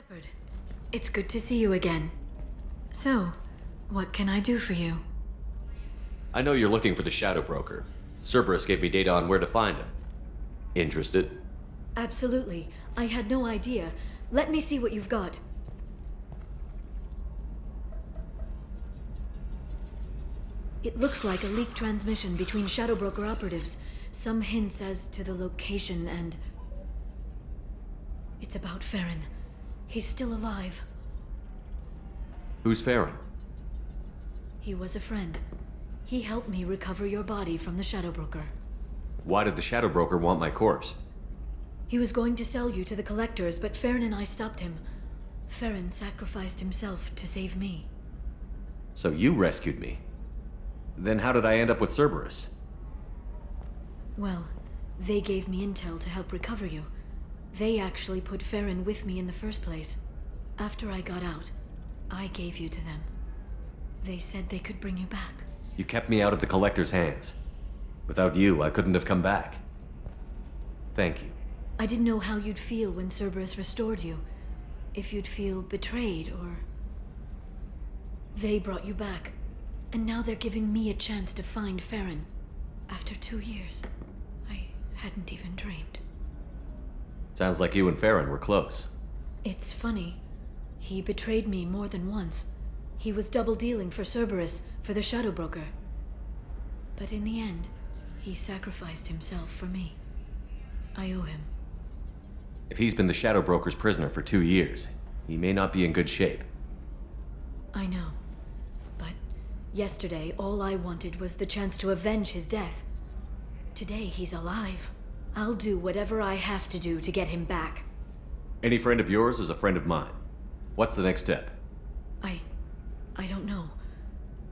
Shepard, it's good to see you again. So, what can I do for you? I know you're looking for the Shadow Broker. Cerberus gave me data on where to find him. Interested? Absolutely. I had no idea. Let me see what you've got. It looks like a leaked transmission between Shadow Broker operatives. Some hints as to the location and... It's about Farron. He's still alive. Who's Farron? He was a friend. He helped me recover your body from the Shadow Broker. Why did the Shadow Broker want my corpse? He was going to sell you to the collectors, but Farron and I stopped him. Farron sacrificed himself to save me. So you rescued me. Then how did I end up with Cerberus? Well, they gave me intel to help recover you. They actually put Farron with me in the first place. After I got out, I gave you to them. They said they could bring you back. You kept me out of the Collector's hands. Without you, I couldn't have come back. Thank you. I didn't know how you'd feel when Cerberus restored you. If you'd feel betrayed, or... They brought you back. And now they're giving me a chance to find Farron. After 2 years. I hadn't even dreamed. Sounds like you and Farron were close. It's funny. He betrayed me more than once. He was double-dealing for Cerberus, for the Shadow Broker. But in the end, he sacrificed himself for me. I owe him. If he's been the Shadow Broker's prisoner for 2 years, he may not be in good shape. I know. But yesterday, all I wanted was the chance to avenge his death. Today, he's alive. I'll do whatever I have to do to get him back. Any friend of yours is a friend of mine. What's the next step? I don't know.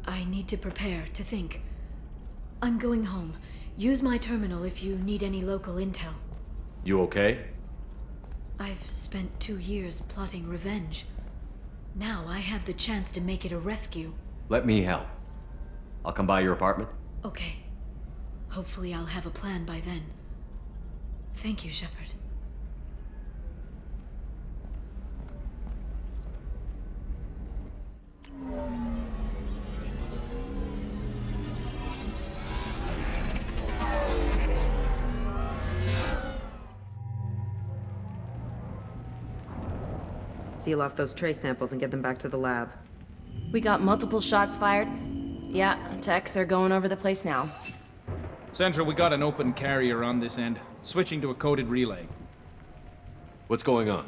I need to prepare, to think. I'm going home. Use my terminal if you need any local intel. You okay? I've spent 2 years plotting revenge. Now I have the chance to make it a rescue. Let me help. I'll come by your apartment. Okay. Hopefully I'll have a plan by then. Thank you, Shepard. Seal off those trace samples and get them back to the lab. We got multiple shots fired. Yeah, techs are going over the place now. Central, we got an open carrier on this end. Switching to a coded relay. What's going on?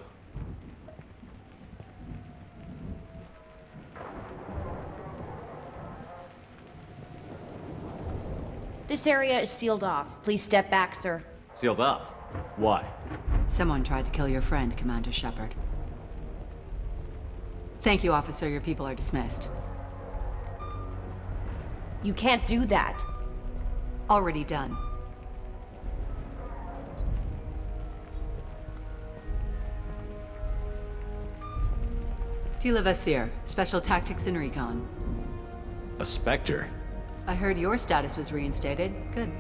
This area is sealed off. Please step back, sir. Sealed off? Why? Someone tried to kill your friend, Commander Shepard. Thank you, officer. Your people are dismissed. You can't do that. Already done. Tali Vasir, Special Tactics and Recon. A Spectre? I heard your status was reinstated. Good.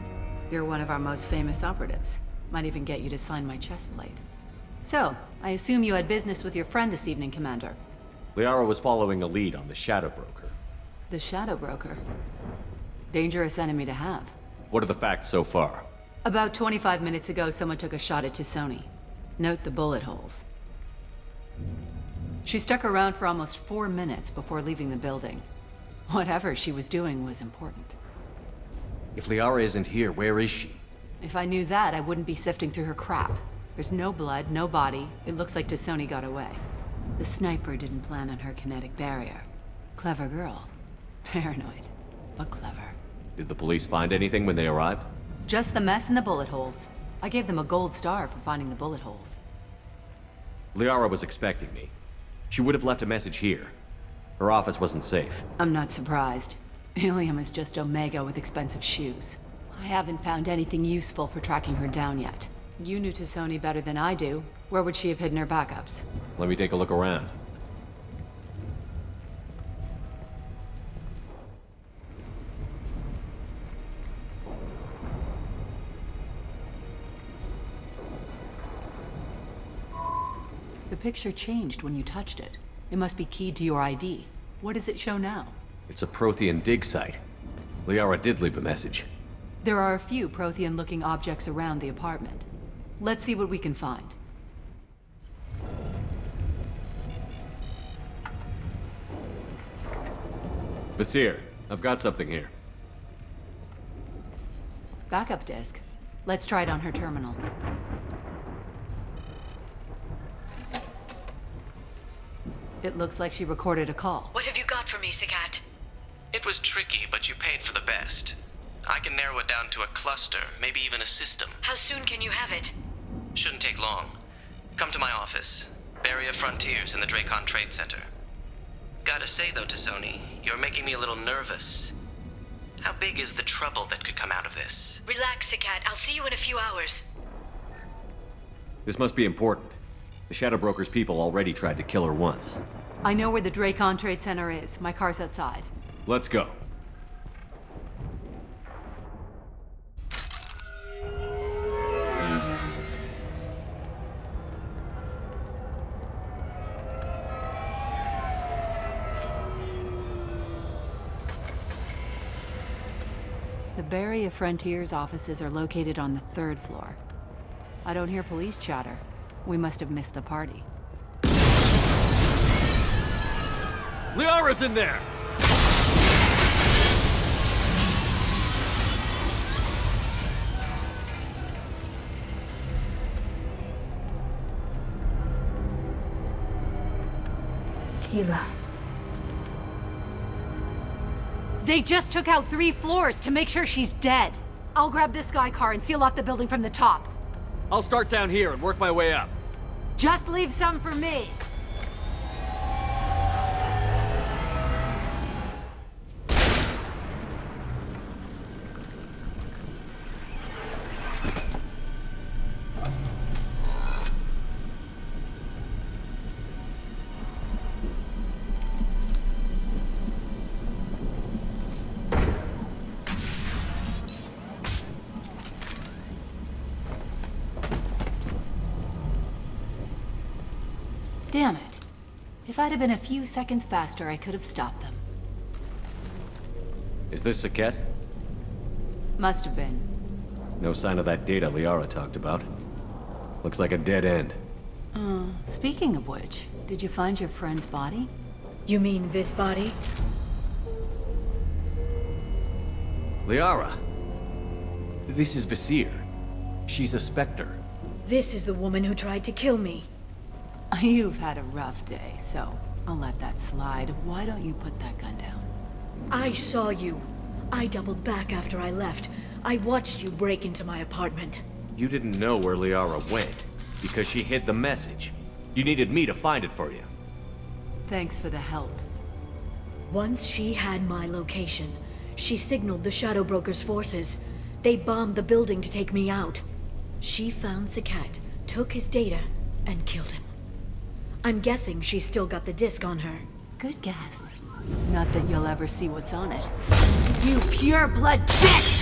You're one of our most famous operatives. Might even get you to sign my chest plate. So, I assume you had business with your friend this evening, Commander. Liara was following a lead on the Shadow Broker. The Shadow Broker. Dangerous enemy to have. What are the facts so far? About 25 minutes ago, someone took a shot at Sony. Note the bullet holes. She stuck around for almost 4 minutes before leaving the building. Whatever she was doing was important. If Liara isn't here, where is she? If I knew that, I wouldn't be sifting through her crap. There's no blood, no body. It looks like Sony got away. The sniper didn't plan on her kinetic barrier. Clever girl. Paranoid, but clever. Did the police find anything when they arrived? Just the mess and the bullet holes. I gave them a gold star for finding the bullet holes. Liara was expecting me. She would have left a message here. Her office wasn't safe. I'm not surprised. Illium is just Omega with expensive shoes. I haven't found anything useful for tracking her down yet. You knew Sony better than I do. Where would she have hidden her backups? Let me take a look around. The picture changed when you touched it. It must be keyed to your ID. What does it show now? It's a Prothean dig site. Liara did leave a message. There are a few Prothean-looking objects around the apartment. Let's see what we can find. Vasir, I've got something here. Backup disk. Let's try it on her terminal. It looks like she recorded a call. What have you got for me, Sagat? It was tricky, but you paid for the best. I can narrow it down to a cluster, maybe even a system. How soon can you have it? Shouldn't take long. Come to my office. Barrier Frontiers in the Dracon Trade Center. Gotta say though, T'Soni, you're making me a little nervous. How big is the trouble that could come out of this? Relax, Sagat. I'll see you in a few hours. This must be important. The Shadow Broker's people already tried to kill her once. I know where the Dracon Trade Center is. My car's outside. Let's go. The Barrier Frontiers offices are located on the 3rd floor. I don't hear police chatter. We must have missed the party. Liara's in there! Keela. They just took out 3 floors to make sure she's dead. I'll grab this Sky car and seal off the building from the top. I'll start down here and work my way up. Just leave some for me. Damn it. If I'd have been a few seconds faster, I could have stopped them. Is this Saket? Must have been. No sign of that data Liara talked about. Looks like a dead end. Speaking of which, did you find your friend's body? You mean this body? Liara! This is Vasir. She's a Spectre. This is the woman who tried to kill me. You've had a rough day, so I'll let that slide. Why don't you put that gun down? I saw you. I doubled back after I left. I watched you break into my apartment. You didn't know where Liara went, because she hid the message. You needed me to find it for you. Thanks for the help. Once she had my location, she signaled the Shadow Broker's forces. They bombed the building to take me out. She found Sagat, took his data, and killed him. I'm guessing she's still got the disc on her. Good guess. Not that you'll ever see what's on it. You pure blood bitch!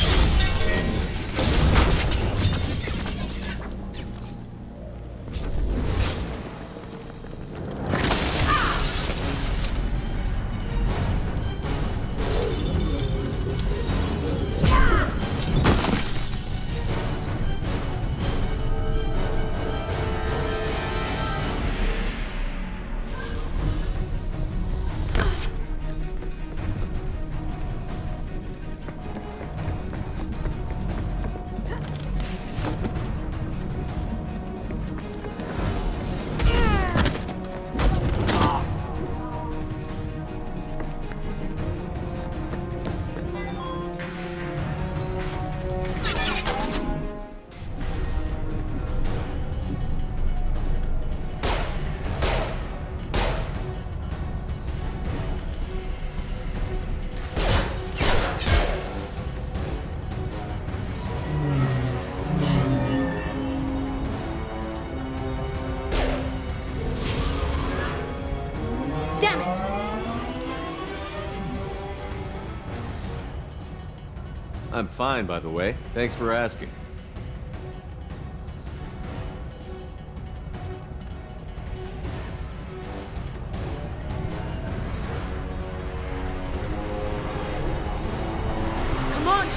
I'm fine, by the way. Thanks for asking.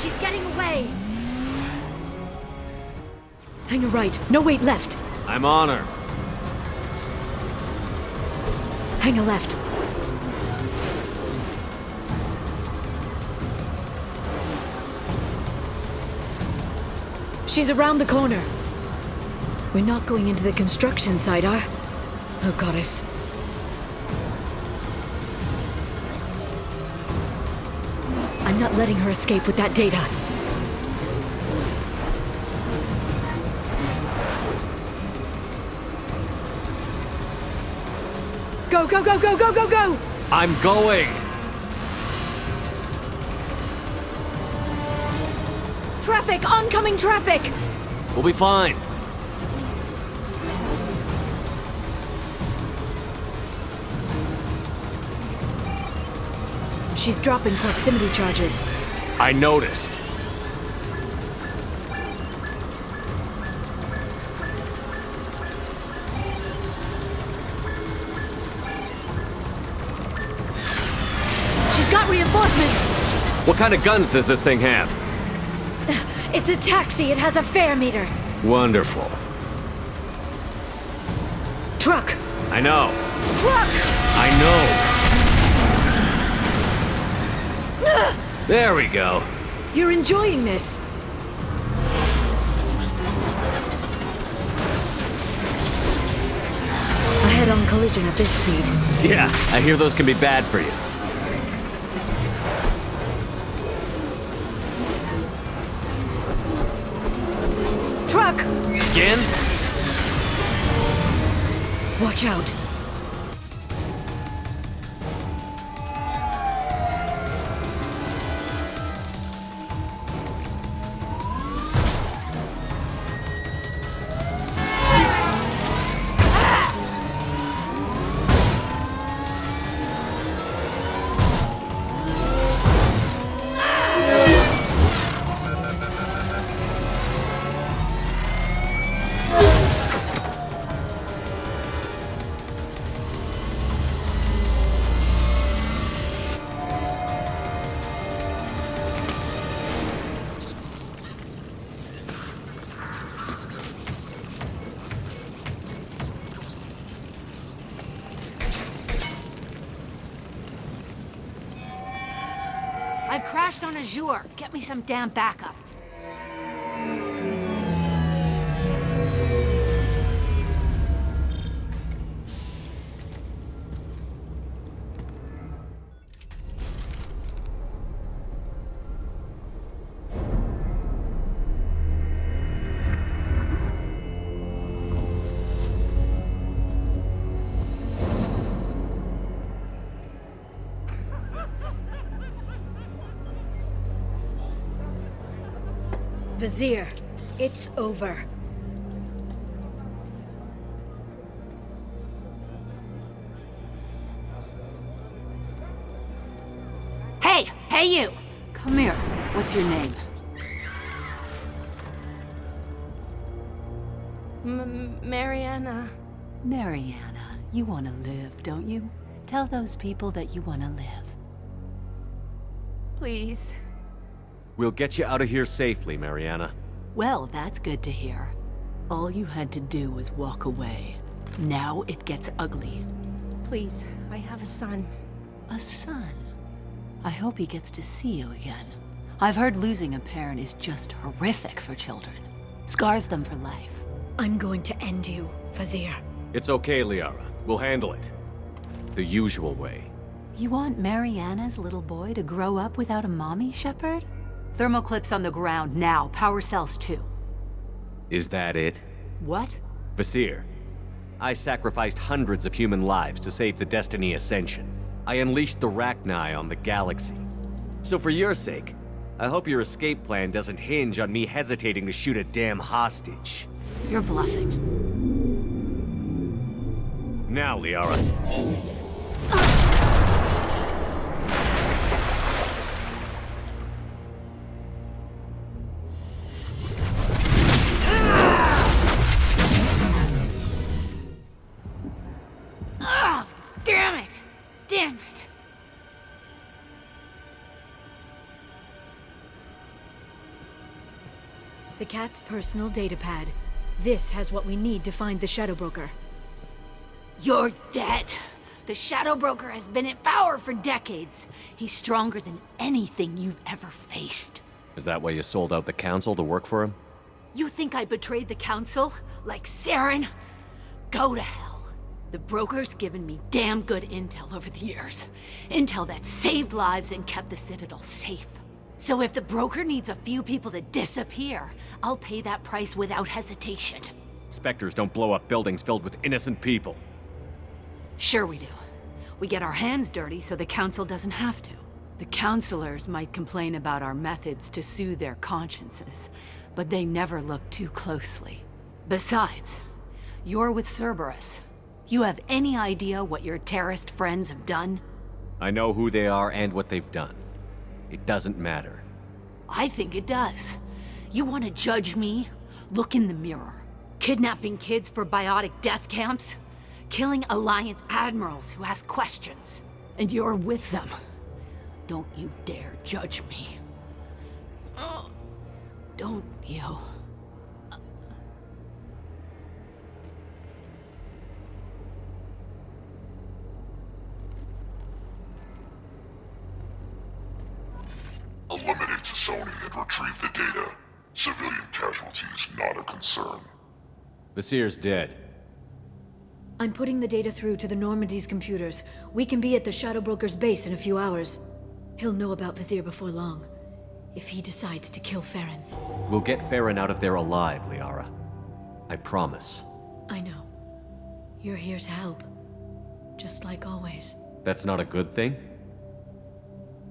She's getting away! Hang a right. No, wait, left. I'm on her. Hang a left. She's around the corner. We're not going into the construction site, are? Oh, goddess. I'm not letting her escape with that data. Go, go, go, go, go, go, go! I'm going! Traffic! Oncoming traffic! We'll be fine. She's dropping proximity charges. I noticed. She's got reinforcements! What kind of guns does this thing have? It's a taxi. It has a fare meter. Wonderful. Truck! I know. Truck! I know. There we go. You're enjoying this. A head-on collision at this speed. Yeah, I hear those can be bad for you. Truck! Again? Watch out. I've crashed on Azure. Get me some damn backup. Vasir, it's over. Hey! Hey you! Come here. What's your name? Mariana. Mariana. You want to live, don't you? Tell those people that you want to live. Please. We'll get you out of here safely, Mariana. Well, that's good to hear. All you had to do was walk away. Now it gets ugly. Please. I have a son. A son? I hope he gets to see you again. I've heard losing a parent is just horrific for children. Scars them for life. I'm going to end you, Vasir. It's okay, Liara. We'll handle it. The usual way. You want Mariana's little boy to grow up without a mommy, Shepard? Thermal clips on the ground now. Power cells too. Is that it? What? Vasir, I sacrificed hundreds of human lives to save the Destiny Ascension. I unleashed the Rachni on the galaxy. So for your sake, I hope your escape plan doesn't hinge on me hesitating to shoot a damn hostage. You're bluffing. Now, Liara. Oh, damn it! Damn it! Sakat's personal datapad. This has what we need to find the Shadow Broker. You're dead. The Shadow Broker has been in power for decades. He's stronger than anything you've ever faced. Is that why you sold out the Council to work for him? You think I betrayed the Council? Like Saren? Go to hell. The Broker's given me damn good intel over the years. Intel that saved lives and kept the Citadel safe. So if the Broker needs a few people to disappear, I'll pay that price without hesitation. Spectres don't blow up buildings filled with innocent people. Sure we do. We get our hands dirty so the Council doesn't have to. The Councilors might complain about our methods to soothe their consciences, but they never look too closely. Besides, you're with Cerberus. You have any idea what your terrorist friends have done? I know who they are and what they've done. It doesn't matter. I think it does. You want to judge me? Look in the mirror. Kidnapping kids for biotic death camps? Killing Alliance admirals who ask questions. And you're with them. Don't you dare judge me. Don't you? Eliminate Sony and retrieve the data. Civilian casualties not a concern. Vasir's dead. I'm putting the data through to the Normandy's computers. We can be at the Shadow Broker's base in a few hours. He'll know about Vasir before long, if he decides to kill Farron. We'll get Farron out of there alive, Liara. I promise. I know. You're here to help. Just like always. That's not a good thing?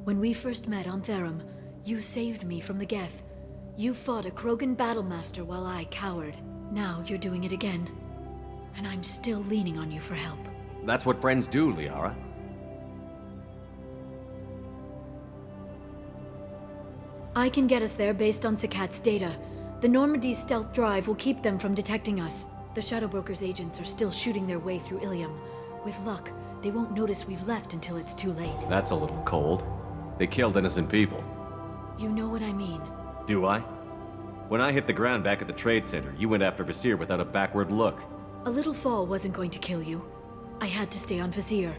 When we first met on Therum, you saved me from the Geth. You fought a Krogan battlemaster while I cowered. Now you're doing it again. And I'm still leaning on you for help. That's what friends do, Liara. I can get us there based on Sakat's data. The Normandy's stealth drive will keep them from detecting us. The Shadow Broker's agents are still shooting their way through Illium. With luck, they won't notice we've left until it's too late. That's a little cold. They killed innocent people. You know what I mean. Do I? When I hit the ground back at the trade center, you went after Vasir without a backward look. A little fall wasn't going to kill you. I had to stay on Vasir.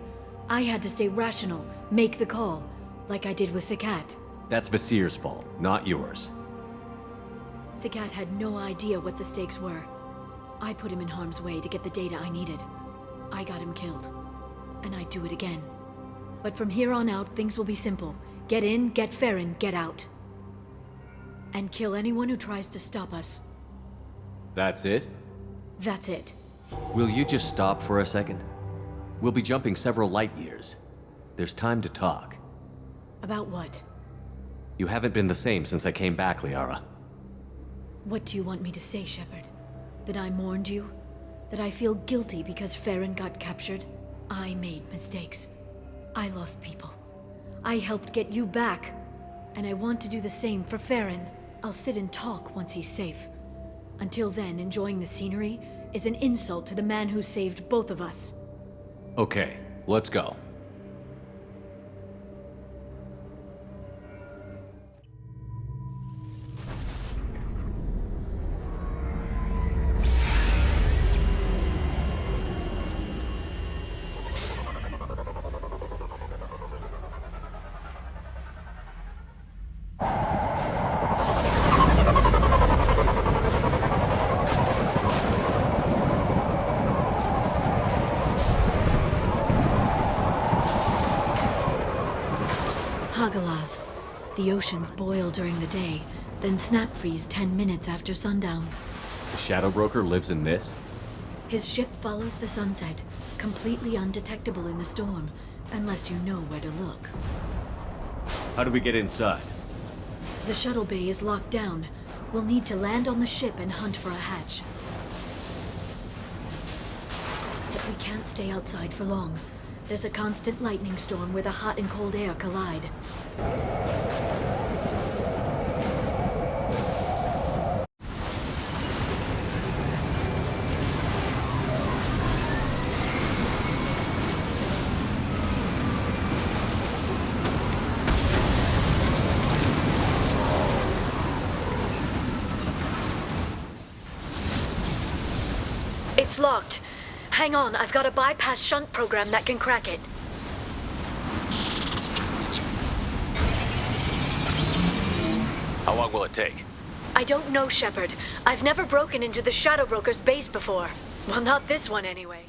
I had to stay rational, make the call, like I did with Sakat. That's Vasir's fault, not yours. Sakat had no idea what the stakes were. I put him in harm's way to get the data I needed. I got him killed. And I'd do it again. But from here on out, things will be simple. Get in, get Farron, get out. And kill anyone who tries to stop us. That's it? That's it. Will you just stop for a second? We'll be jumping several light years. There's time to talk. About what? You haven't been the same since I came back, Liara. What do you want me to say, Shepard? That I mourned you? That I feel guilty because Farron got captured? I made mistakes. I lost people. I helped get you back. And I want to do the same for Farron. I'll sit and talk once he's safe. Until then, enjoying the scenery is an insult to the man who saved both of us. Okay, let's go. Hagalas. The oceans boil during the day, then snap freeze 10 minutes after sundown. The Shadow Broker lives in this? His ship follows the sunset, completely undetectable in the storm, unless you know where to look. How do we get inside? The shuttle bay is locked down. We'll need to land on the ship and hunt for a hatch. But we can't stay outside for long. There's a constant lightning storm where the hot and cold air collide. It's locked. Hang on, I've got a bypass shunt program that can crack it. How long will it take? I don't know, Shepard. I've never broken into the Shadow Broker's base before. Well, not this one anyway.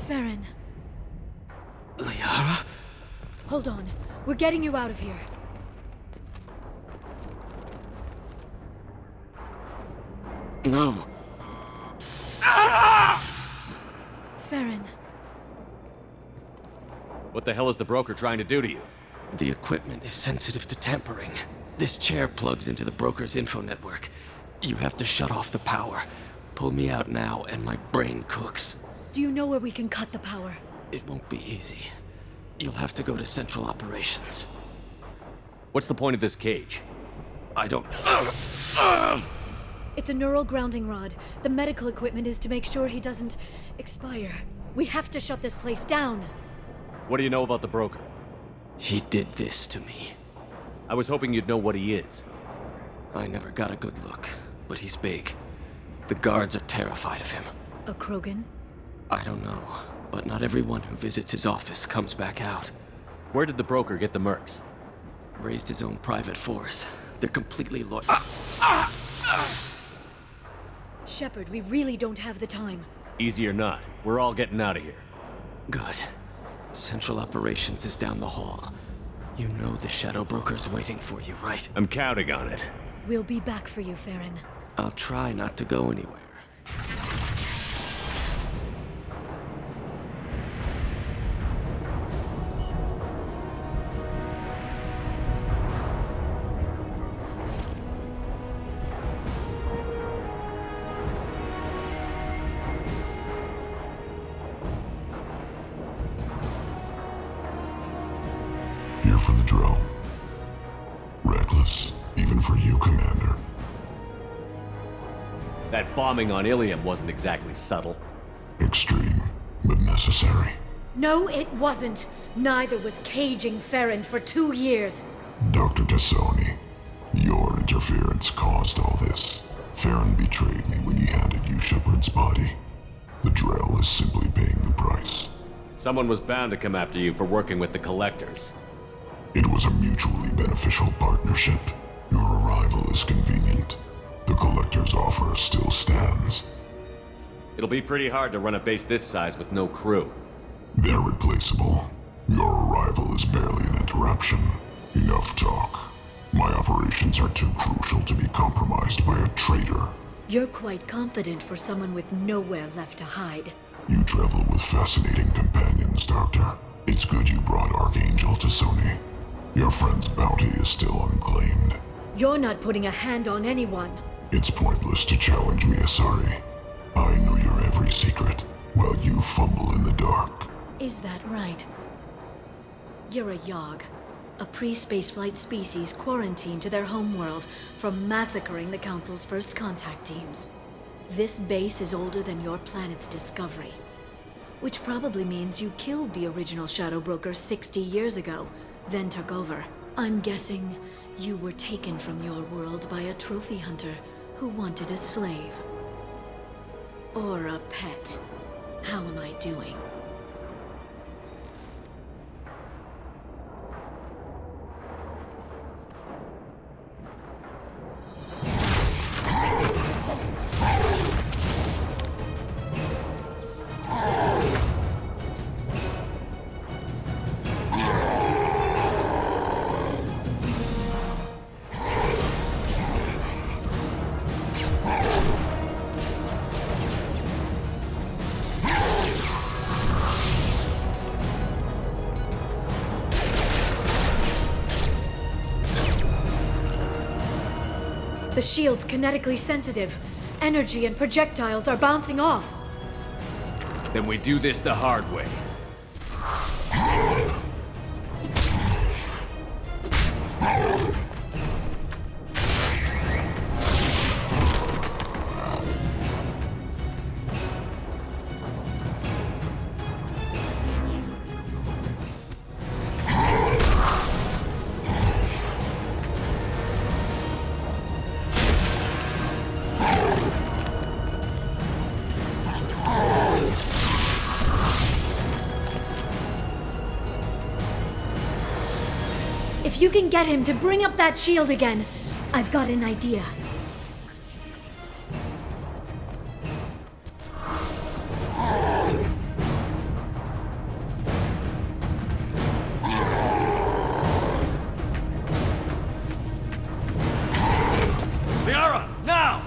Farron. Liara? Hold on. We're getting you out of here. No. Farron. What the hell is the broker trying to do to you? The equipment is sensitive to tampering. This chair plugs into the broker's info network. You have to shut off the power. Pull me out now and my brain cooks. Do you know where we can cut the power? It won't be easy. You'll have to go to Central Operations. What's the point of this cage? I don't... It's a neural grounding rod. The medical equipment is to make sure he doesn't expire. We have to shut this place down. What do you know about the broker? He did this to me. I was hoping you'd know what he is. I never got a good look, but he's big. The guards are terrified of him. A Krogan? I don't know, but not everyone who visits his office comes back out. Where did the broker get the mercs? Raised his own private force. They're completely loyal. Shepard, we really don't have the time. Easy or not, we're all getting out of here. Good. Central Operations is down the hall. You know the Shadow Broker's waiting for you, right? I'm counting on it. We'll be back for you, Farron. I'll try not to go anywhere. Here for the drill. Reckless, even for you, Commander. That bombing on Illium wasn't exactly subtle. Extreme, but necessary. No, it wasn't. Neither was caging Farron for 2 years. Dr. Tassoni, your interference caused all this. Farron betrayed me when he handed you Shepard's body. The Drell is simply paying the price. Someone was bound to come after you for working with the Collectors. It was a mutually beneficial partnership. Your arrival is convenient. The Collector's offer still stands. It'll be pretty hard to run a base this size with no crew. They're replaceable. Your arrival is barely an interruption. Enough talk. My operations are too crucial to be compromised by a traitor. You're quite confident for someone with nowhere left to hide. You travel with fascinating companions, Doctor. It's good you brought Archangel to Sony. Your friend's bounty is still unclaimed. You're not putting a hand on anyone. It's pointless to challenge me, Asari. I know your every secret, while you fumble in the dark. Is that right? You're a Yogg, a pre-spaceflight species quarantined to their homeworld from massacring the Council's first contact teams. This base is older than your planet's discovery, which probably means you killed the original Shadow Broker 60 years ago, then took over. I'm guessing you were taken from your world by a trophy hunter who wanted a slave. Or a pet. How am I doing? The shield's kinetically sensitive. Energy and projectiles are bouncing off. Then we do this the hard way. If you can get him to bring up that shield again, I've got an idea. Liara, now!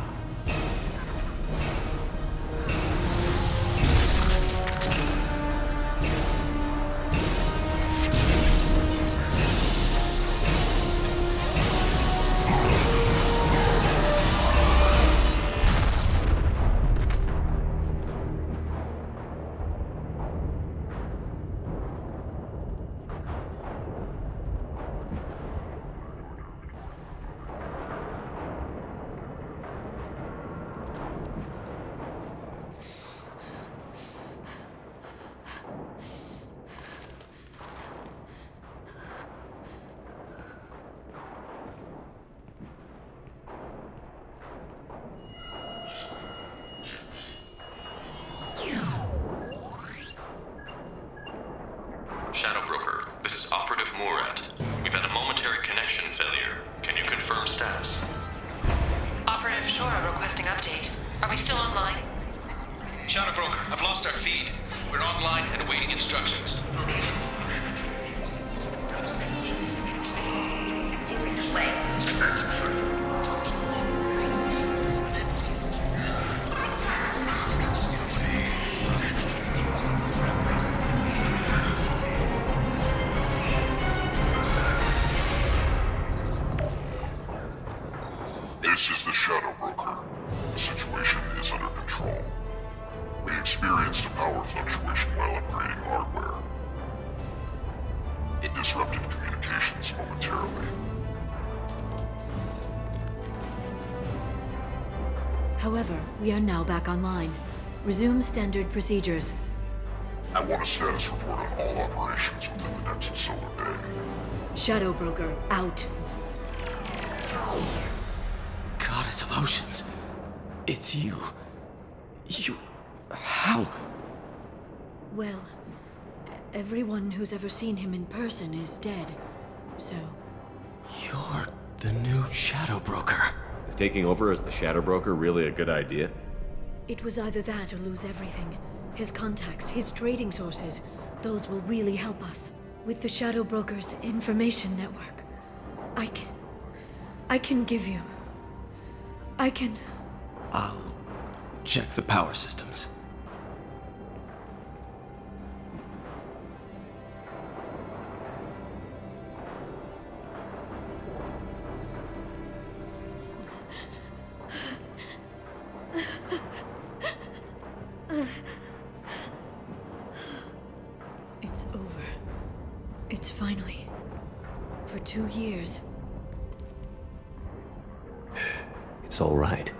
Shadow Broker, this is Operative Murat. We've had a momentary connection failure. Can you confirm status? Operative Shora requesting update. Are we still online? Shadow Broker, I've lost our feed. We're online and awaiting instructions. This is the Shadow Broker. The situation is under control. We experienced a power fluctuation while upgrading hardware. It disrupted communications momentarily. However, we are now back online. Resume standard procedures. I want a status report on all operations within the next solar day. Shadow Broker, out. Goddess of Oceans. It's you. You... How? Well, everyone who's ever seen him in person is dead. So, You're the new Shadow Broker. Is taking over as the Shadow Broker really a good idea? it was either that or lose everything. His contacts, his trading sources, those will really help us. With the Shadow Broker's information network, I can give you... I'll check the power systems. It's over. It's finally... For 2 years. It's all right.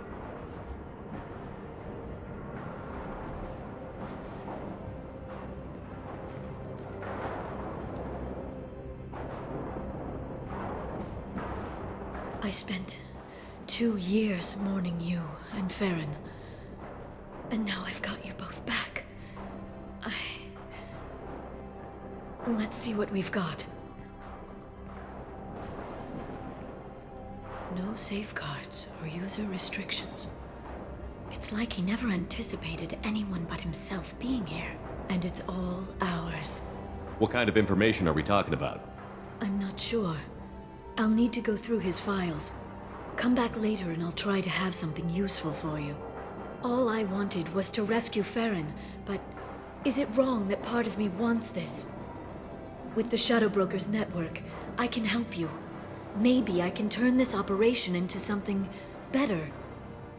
I spent 2 years mourning you and Farron. And now I've got you both back. Let's see what we've got. No safeguards or user restrictions. It's like he never anticipated anyone but himself being here. And it's all ours. What kind of information are we talking about? I'm not sure. I'll need to go through his files. Come back later and I'll try to have something useful for you. All I wanted was to rescue Farron, but is it wrong that part of me wants this? With the Shadow Broker's network, I can help you. Maybe I can turn this operation into something better.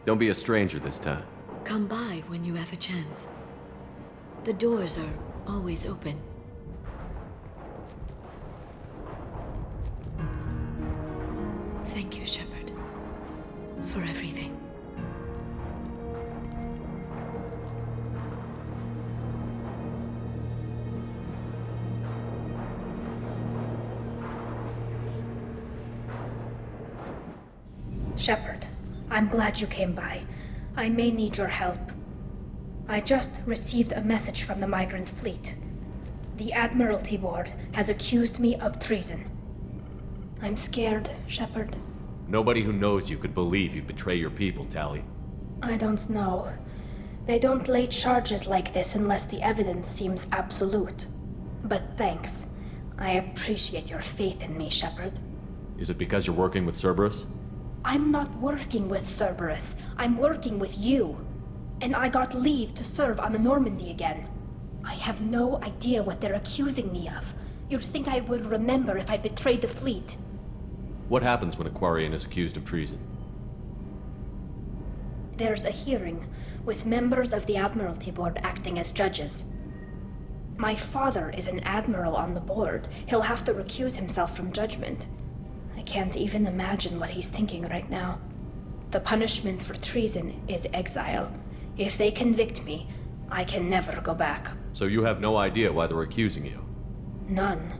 Don't be a stranger this time. Come by when you have a chance. The doors are always open. Thank you, Shepard, for everything. Shepard, I'm glad you came by. I may need your help. I just received a message from the migrant fleet. The Admiralty Board has accused me of treason. I'm scared, Shepard. Nobody who knows you could believe you'd betray your people, Tali. I don't know. They don't lay charges like this unless the evidence seems absolute. But thanks. I appreciate your faith in me, Shepard. Is it because you're working with Cerberus? I'm not working with Cerberus. I'm working with you. And I got leave to serve on the Normandy again. I have no idea what they're accusing me of. You'd think I would remember if I betrayed the fleet. What happens when a Quarian is accused of treason? There's a hearing, with members of the Admiralty Board acting as judges. My father is an admiral on the board. He'll have to recuse himself from judgment. I can't even imagine what he's thinking right now. The punishment for treason is exile. If they convict me, I can never go back. So you have no idea why they're accusing you? None.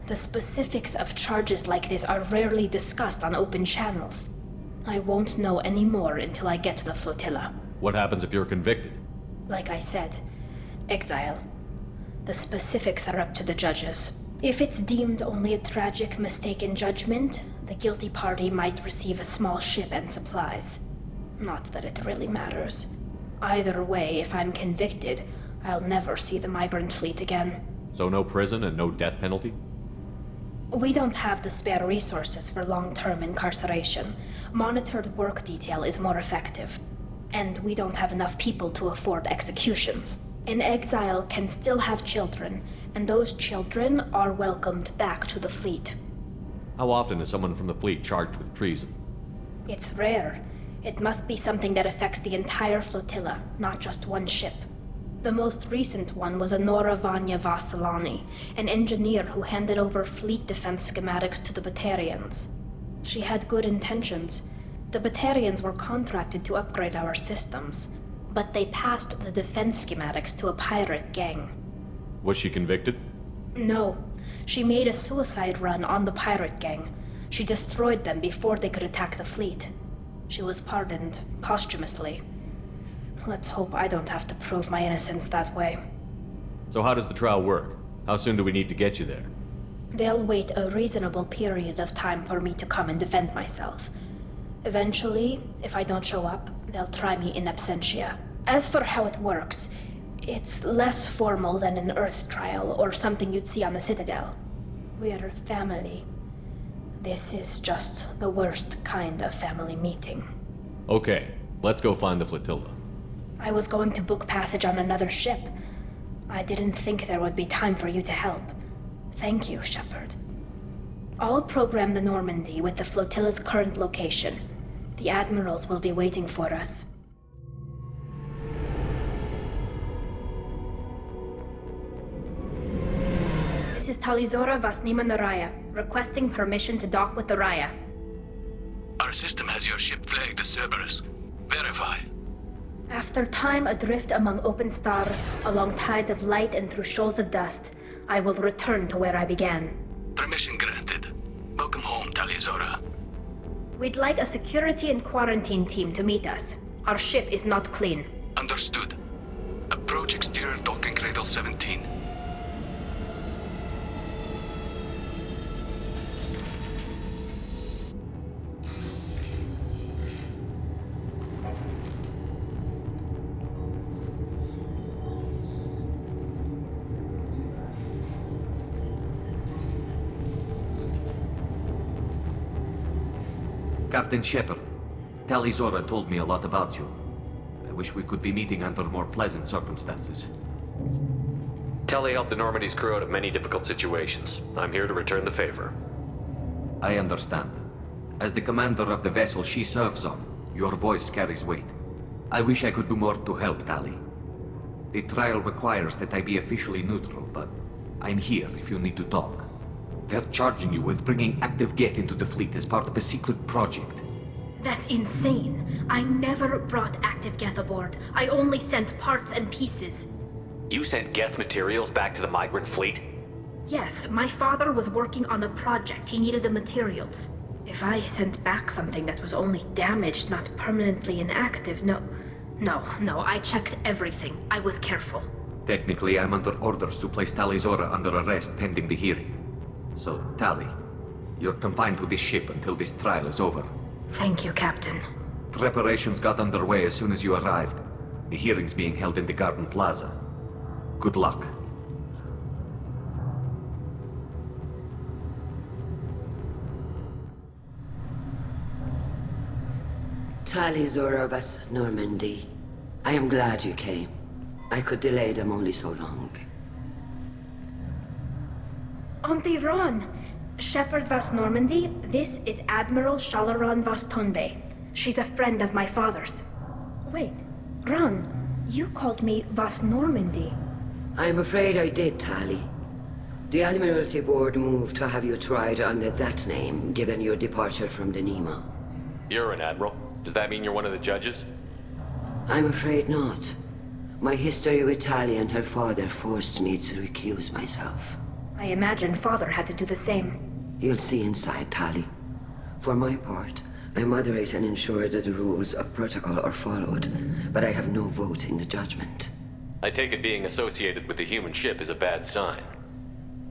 The specifics of charges like this are rarely discussed on open channels. I won't know any more until I get to the flotilla. What happens if you're convicted? Like I said, exile. The specifics are up to the judges. If it's deemed only a tragic mistake in judgment, the guilty party might receive a small ship and supplies. Not that it really matters. Either way, if I'm convicted, I'll never see the migrant fleet again. So no prison and no death penalty? We don't have the spare resources for long-term incarceration. Monitored work detail is more effective. And we don't have enough people to afford executions. An exile can still have children, and those children are welcomed back to the fleet. How often is someone from the fleet charged with treason? It's rare. It must be something that affects the entire flotilla, not just one ship. The most recent one was Anora Vanya Vasilani, an engineer who handed over fleet defense schematics to the Batarians. She had good intentions. The Batarians were contracted to upgrade our systems, but they passed the defense schematics to a pirate gang. Was she convicted? No. She made a suicide run on the pirate gang. She destroyed them before they could attack the fleet. She was pardoned posthumously. Let's hope I don't have to prove my innocence that way. So how does the trial work? How soon do we need to get you there? They'll wait a reasonable period of time for me to come and defend myself. Eventually, if I don't show up, they'll try me in absentia. As for how it works, it's less formal than an Earth trial or something you'd see on the Citadel. We're family. This is just the worst kind of family meeting. Okay, let's go find the flotilla. I was going to book passage on another ship. I didn't think there would be time for you to help. Thank you, Shepard. I'll program the Normandy with the flotilla's current location. The admirals will be waiting for us. This is Talizora Vasnima Naraya, requesting permission to dock with the Raya. Our system has your ship flagged as Cerberus. Verify. After time adrift among open stars, along tides of light and through shoals of dust, I will return to where I began. Permission granted. Welcome home, Talizora. We'd like a security and quarantine team to meet us. Our ship is not clean. Understood. Approach exterior docking cradle 17. Captain Shepard, Talizora told me a lot about you. I wish we could be meeting under more pleasant circumstances. Tali helped the Normandy's crew out of many difficult situations. I'm here to return the favor. I understand. As the commander of the vessel she serves on, Your voice carries weight. I wish I could do more to help, Tali. The trial requires that I be officially neutral, but I'm here if you need to talk. They're charging you with bringing active Geth into the fleet as part of a secret project. That's insane. I never brought active Geth aboard. I only sent parts and pieces. You sent Geth materials back to the migrant fleet? Yes, my father was working on a project. He needed the materials. If I sent back something that was only damaged, not permanently inactive, no, I checked everything. I was careful. Technically, I'm under orders to place Tali Zora under arrest pending the hearing. So, Tali, you're confined to this ship until this trial is over. Thank you, Captain. Preparations got underway as soon as you arrived. The hearing's being held in the Garden Plaza. Good luck. Tali Zora Vas Normandy. I am glad you came. I could delay them only so long. Auntie Ron! Shepherd Vas Normandy, this is Admiral Shalaron Vas Tonbe. She's a friend of my father's. Wait, Ron, you called me Vas Normandy. I'm afraid I did, Tali. The Admiralty Board moved to have you tried under that name, given your departure from the Nima. You're an admiral. Does that mean you're one of the judges? I'm afraid not. My history with Tali and her father forced me to recuse myself. I imagine father had to do the same. You'll see inside, Tali. For my part, I moderate and ensure that the rules of protocol are followed, but I have no vote in the judgment. I take it being associated with the human ship is a bad sign.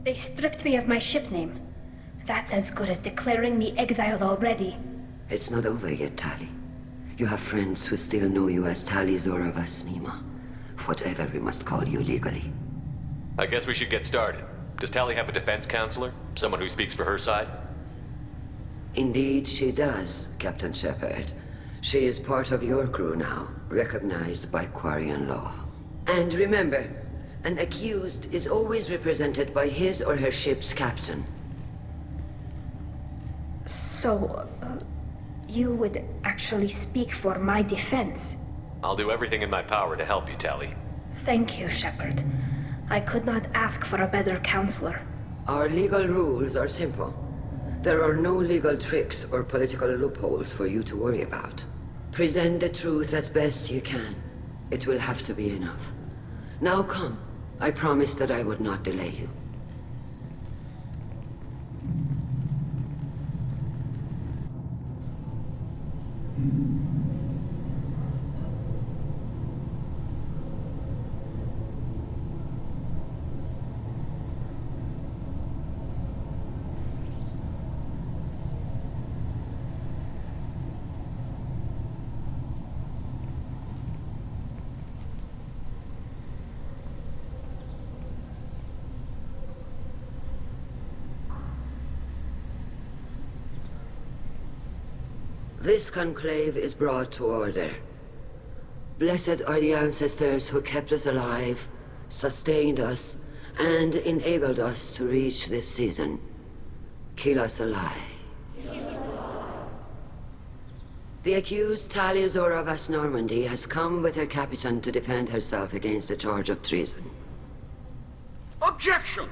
They stripped me of my ship name. That's as good as declaring me exiled already. It's not over yet, Tali. You have friends who still know you as Tali Zora Vas Nima. Whatever we must call you legally. I guess we should get started. Does Tali have a defense counselor? Someone who speaks for her side? Indeed she does, Captain Shepard. She is part of your crew now, recognized by Quarian law. And remember, an accused is always represented by his or her ship's captain. So, you would actually speak for my defense? I'll do everything in my power to help you, Tali. Thank you, Shepard. I could not ask for a better counselor. Our legal rules are simple. There are no legal tricks or political loopholes for you to worry about. Present the truth as best you can. It will have to be enough. Now come. I promised that I would not delay you. This conclave is brought to order. Blessed are the ancestors who kept us alive, sustained us, and enabled us to reach this season. Keep us alive. The accused Tali Zora Vas Normandy has come with her captain to defend herself against a charge of treason. Objection!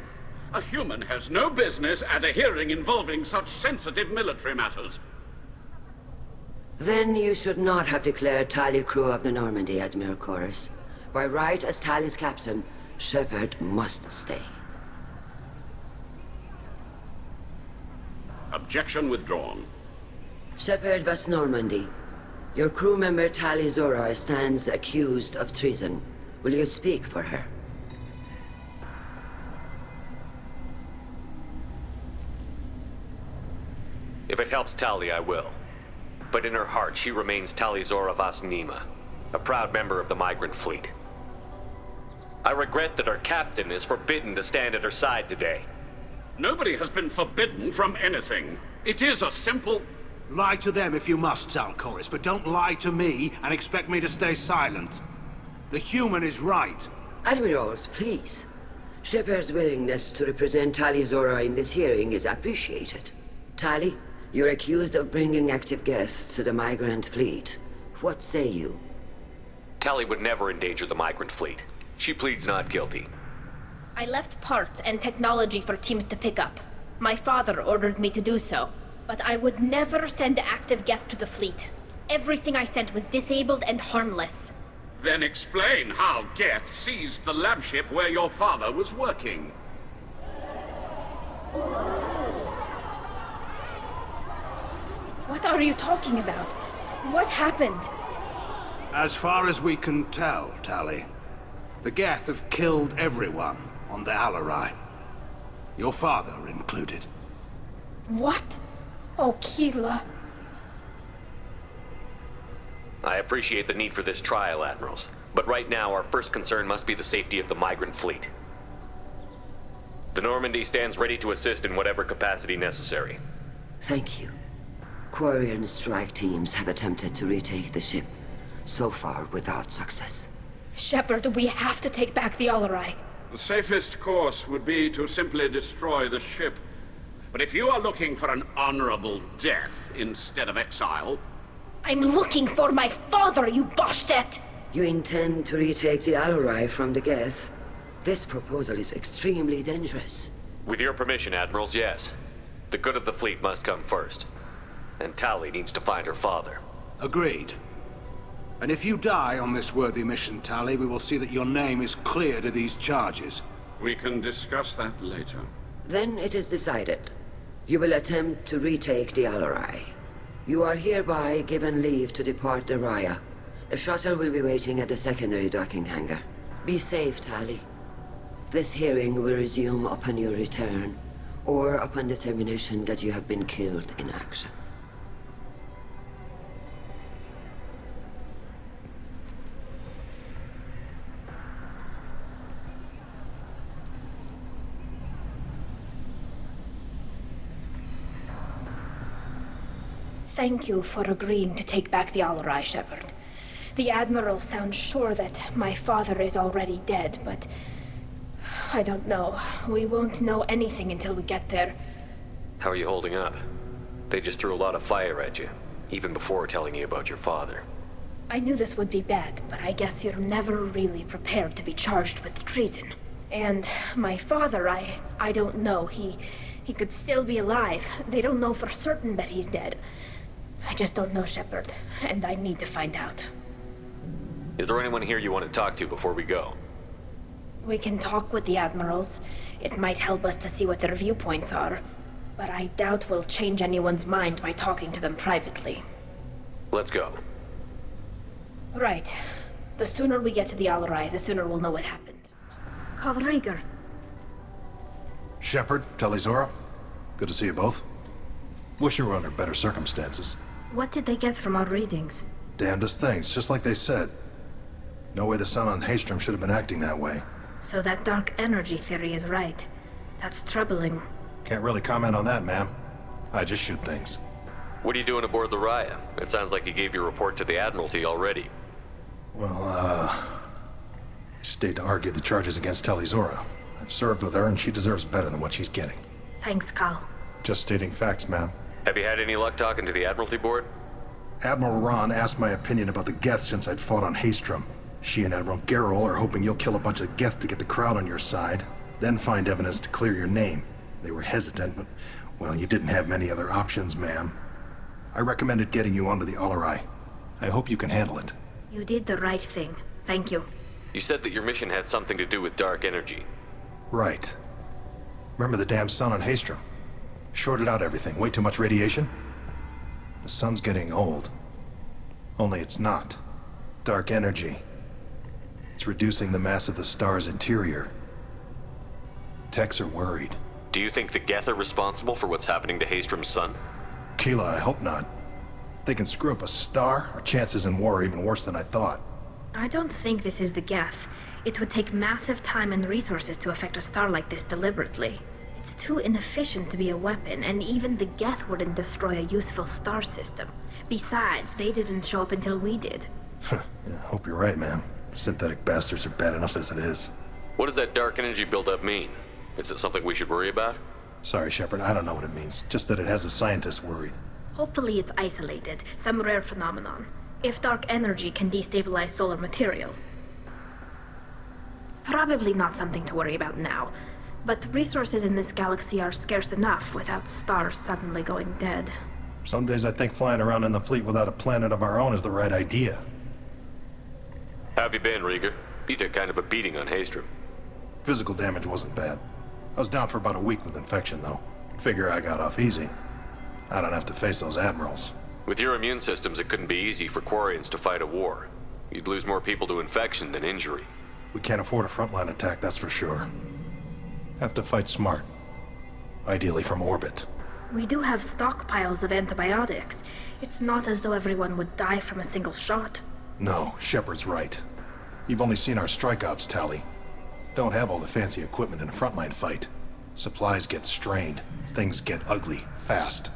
A human has no business at a hearing involving such sensitive military matters. Then you should not have declared Tali crew of the Normandy, Admiral Chorus. By right as Tali's captain, Shepard must stay. Objection withdrawn. Shepard Vas Normandy, your crew member Tali Zora stands accused of treason. Will you speak for her? If it helps Tali, I will. But in her heart, she remains Tali Zora Vas Nima, a proud member of the migrant fleet. I regret that her captain is forbidden to stand at her side today. Nobody has been forbidden from anything. It is a simple... Lie to them if you must, Talcoris, but don't lie to me and expect me to stay silent. The human is right. Admirals, please. Shepard's willingness to represent Tali Zora in this hearing is appreciated. Tali, you're accused of bringing active Geth to the migrant fleet. What say you? Tali would never endanger the migrant fleet. She pleads not guilty. I left parts and technology for teams to pick up. My father ordered me to do so, but I would never send active Geth to the fleet. Everything I sent was disabled and harmless. Then explain how Geth seized the lab ship where your father was working. What are you talking about? What happened? As far as we can tell, Tali, the Geth have killed everyone on the Alarai. Your father included. What? Oh, Keela. I appreciate the need for this trial, Admirals. But right now, our first concern must be the safety of the migrant fleet. The Normandy stands ready to assist in whatever capacity necessary. Thank you. Quarry and strike teams have attempted to retake the ship, so far without success. Shepard, we have to take back the Alarai. The safest course would be to simply destroy the ship. But if you are looking for an honorable death instead of exile... I'm looking for my father, you Bastet! You intend to retake the Alarai from the Geth? This proposal is extremely dangerous. With your permission, Admirals, yes. The good of the fleet must come first. And Tali needs to find her father. Agreed. And if you die on this worthy mission, Tali, we will see that your name is cleared of these charges. We can discuss that later. Then it is decided. You will attempt to retake the Alarai. You are hereby given leave to depart the Raya. A shuttle will be waiting at the secondary docking hangar. Be safe, Tali. This hearing will resume upon your return, or upon determination that you have been killed in action. Thank you for agreeing to take back the Alarai, Shepard. The Admiral sounds sure that my father is already dead, but... I don't know. We won't know anything until we get there. How are you holding up? They just threw a lot of fire at you, even before telling you about your father. I knew this would be bad, but I guess you're never really prepared to be charged with treason. And my father, I don't know. He could still be alive. They don't know for certain that he's dead. I just don't know, Shepard, and I need to find out. Is there anyone here you want to talk to before we go? We can talk with the Admirals. It might help us to see what their viewpoints are. But I doubt we'll change anyone's mind by talking to them privately. Let's go. Right. The sooner we get to the Alarai, the sooner we'll know what happened. Kalrieger. Shepard, Talizora. Good to see you both. Wish you were under better circumstances. What did they get from our readings? Damnedest things, just like they said. No way the sun on Haystrom should have been acting that way. So that dark energy theory is right. That's troubling. Can't really comment on that, ma'am. I just shoot things. What are you doing aboard the Raya? It sounds like you gave your report to the Admiralty already. Well, I stayed to argue the charges against Talizora. I've served with her, and she deserves better than what she's getting. Thanks, Kal. Just stating facts, ma'am. Have you had any luck talking to the Admiralty board? Admiral Ron asked my opinion about the Geth since I'd fought on Haystrom. She and Admiral Gerrel are hoping you'll kill a bunch of Geth to get the crowd on your side, then find evidence to clear your name. They were hesitant, but, well, you didn't have many other options, ma'am. I recommended getting you onto the Alarai. I hope you can handle it. You did the right thing. Thank you. You said that your mission had something to do with dark energy. Right. Remember the damn sun on Haystrom? Shorted out everything. Way too much radiation? The sun's getting old. Only it's not. Dark energy. It's reducing the mass of the star's interior. Techs are worried. Do you think the Geth are responsible for what's happening to Haystrom's sun? Keela, I hope not. If they can screw up a star, our chances in war are even worse than I thought. I don't think this is the Geth. It would take massive time and resources to affect a star like this deliberately. It's too inefficient to be a weapon, and even the Geth wouldn't destroy a useful star system. Besides, they didn't show up until we did. Yeah, hope you're right, man. Synthetic bastards are bad enough as it is. What does that dark energy buildup mean? Is it something we should worry about? Sorry, Shepard, I don't know what it means. Just that it has the scientists worried. Hopefully it's isolated, some rare phenomenon. if dark energy can destabilize solar material. Probably not something to worry about now, but resources in this galaxy are scarce enough without stars suddenly going dead. Some days I think flying around in the fleet without a planet of our own is the right idea. How have you been, Rieger? You took kind of a beating on Haystrom. Physical damage wasn't bad. I was down for about a week with infection, though. Figure I got off easy. I don't have to face those admirals. With your immune systems, it couldn't be easy for Quarians to fight a war. You'd lose more people to infection than injury. We can't afford a frontline attack, that's for sure. Have to fight smart. Ideally from orbit. We do have stockpiles of antibiotics. It's not as though everyone would die from a single shot. No, Shepard's right. You've only seen our strike ops, Tali. Don't have all the fancy equipment in a frontline fight. Supplies get strained. Things get ugly, fast.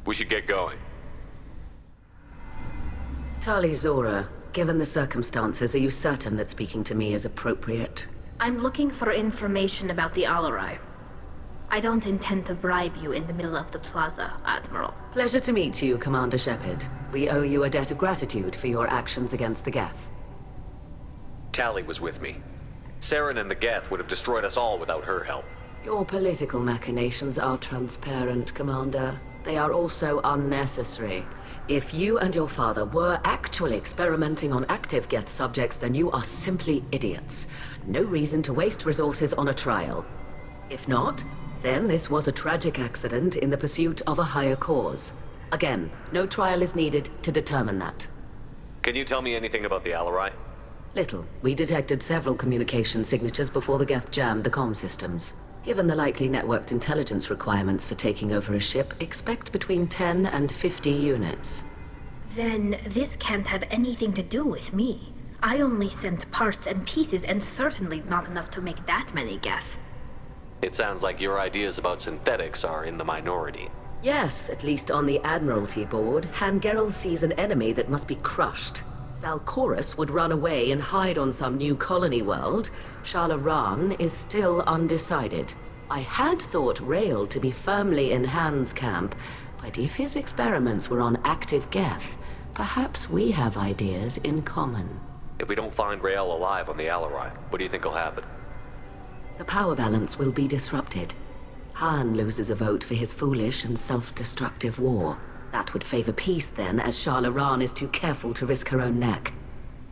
We should get going. Tali Zora, given the circumstances, are you certain that speaking to me is appropriate? I'm looking for information about the Alarai. I don't intend to bribe you in the middle of the plaza, Admiral. Pleasure to meet you, Commander Shepard. We owe you a debt of gratitude for your actions against the Geth. Tali was with me. Saren and the Geth would have destroyed us all without her help. Your political machinations are transparent, Commander. They are also unnecessary. If you and your father were actually experimenting on active Geth subjects, then you are simply idiots. No reason to waste resources on a trial. If not, then this was a tragic accident in the pursuit of a higher cause. Again, no trial is needed to determine that. Can you tell me anything about the Alarai? Little. We detected several communication signatures before the Geth jammed the comm systems. Given the likely networked intelligence requirements for taking over a ship, expect between 10 and 50 units. Then this can't have anything to do with me. I only sent parts and pieces, and certainly not enough to make that many Geth. It sounds like your ideas about synthetics are in the minority. Yes, at least on the Admiralty board, Hangerel sees an enemy that must be crushed. Zalcorus would run away and hide on some new colony world. Shalaran is still undecided. I had thought Rael to be firmly in Han's camp, but if his experiments were on active Geth, perhaps we have ideas in common. If we don't find Rael alive on the Alarai, what do you think will happen? The power balance will be disrupted. Han loses a vote for his foolish and self-destructive war. That would favor peace then, as Shalaran is too careful to risk her own neck.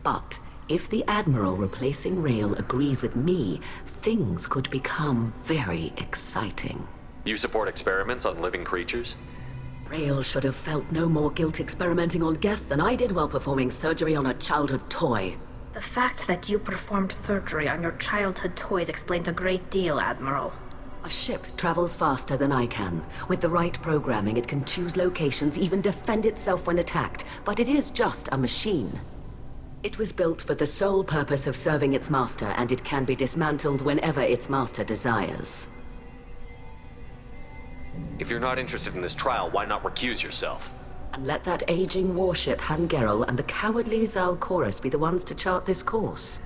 But if the Admiral replacing Rael agrees with me, things could become very exciting. You support experiments on living creatures? Rael should have felt no more guilt experimenting on Geth than I did while performing surgery on a childhood toy. The fact that you performed surgery on your childhood toys explains a great deal, Admiral. A ship travels faster than I can. With the right programming, it can choose locations, even defend itself when attacked. But it is just a machine. It was built for the sole purpose of serving its master, and it can be dismantled whenever its master desires. If you're not interested in this trial, why not recuse yourself? And let that aging warship Hangerel and the cowardly Zalcorus be the ones to chart this course?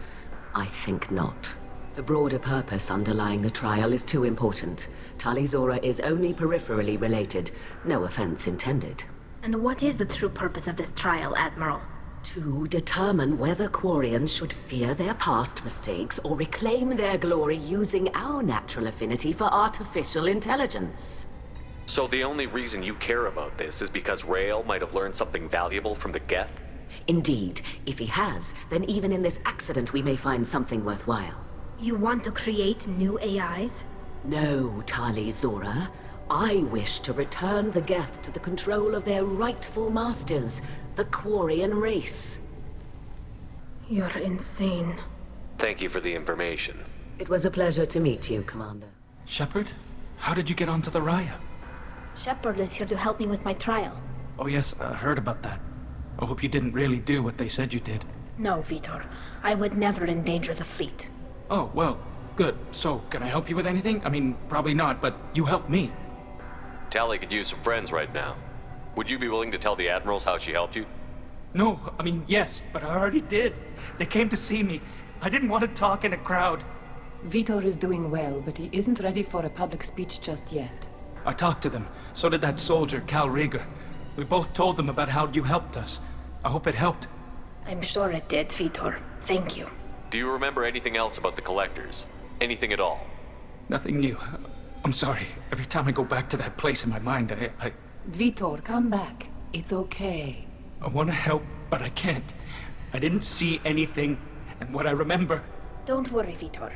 I think not. The broader purpose underlying the trial is too important. Tali Zora is only peripherally related. No offense intended. And what is the true purpose of this trial, Admiral? To determine whether Quarians should fear their past mistakes or reclaim their glory using our natural affinity for artificial intelligence. So the only reason you care about this is because Rael might have learned something valuable from the Geth? Indeed. If he has, then even in this accident we may find something worthwhile. You want to create new AIs? No, Tali Zora. I wish to return the Geth to the control of their rightful masters, the Quarian race. You're insane. Thank you for the information. It was a pleasure to meet you, Commander. Shepard? How did you get onto the Raya? Shepard is here to help me with my trial. Oh yes, I heard about that. I hope you didn't really do what they said you did. No, Vitor. I would never endanger the fleet. Oh, well, good. So, can I help you with anything? I mean, probably not, but you helped me. Tali could use some friends right now. Would you be willing to tell the Admirals how she helped you? No, I mean, yes, but I already did. They came to see me. I didn't want to talk in a crowd. Vitor is doing well, but he isn't ready for a public speech just yet. I talked to them. So did that soldier, Cal Rieger. We both told them about how you helped us. I hope it helped. I'm sure it did, Vitor. Thank you. Do you remember anything else about the collectors? Anything at all? Nothing new. I'm sorry. Every time I go back to that place in my mind, I Vitor, come back. It's okay. want to help, but I can't. I didn't see anything, and what I remember... Don't worry, Vitor.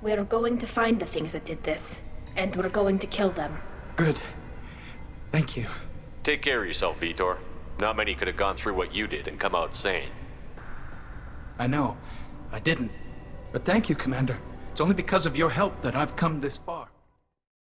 We're going to find the things that did this, and we're going to kill them. Good. Thank you. Take care of yourself, Vitor. Not many could have gone through what you did and come out sane. I know. I didn't. But thank you, Commander. It's only because of your help that I've come this far.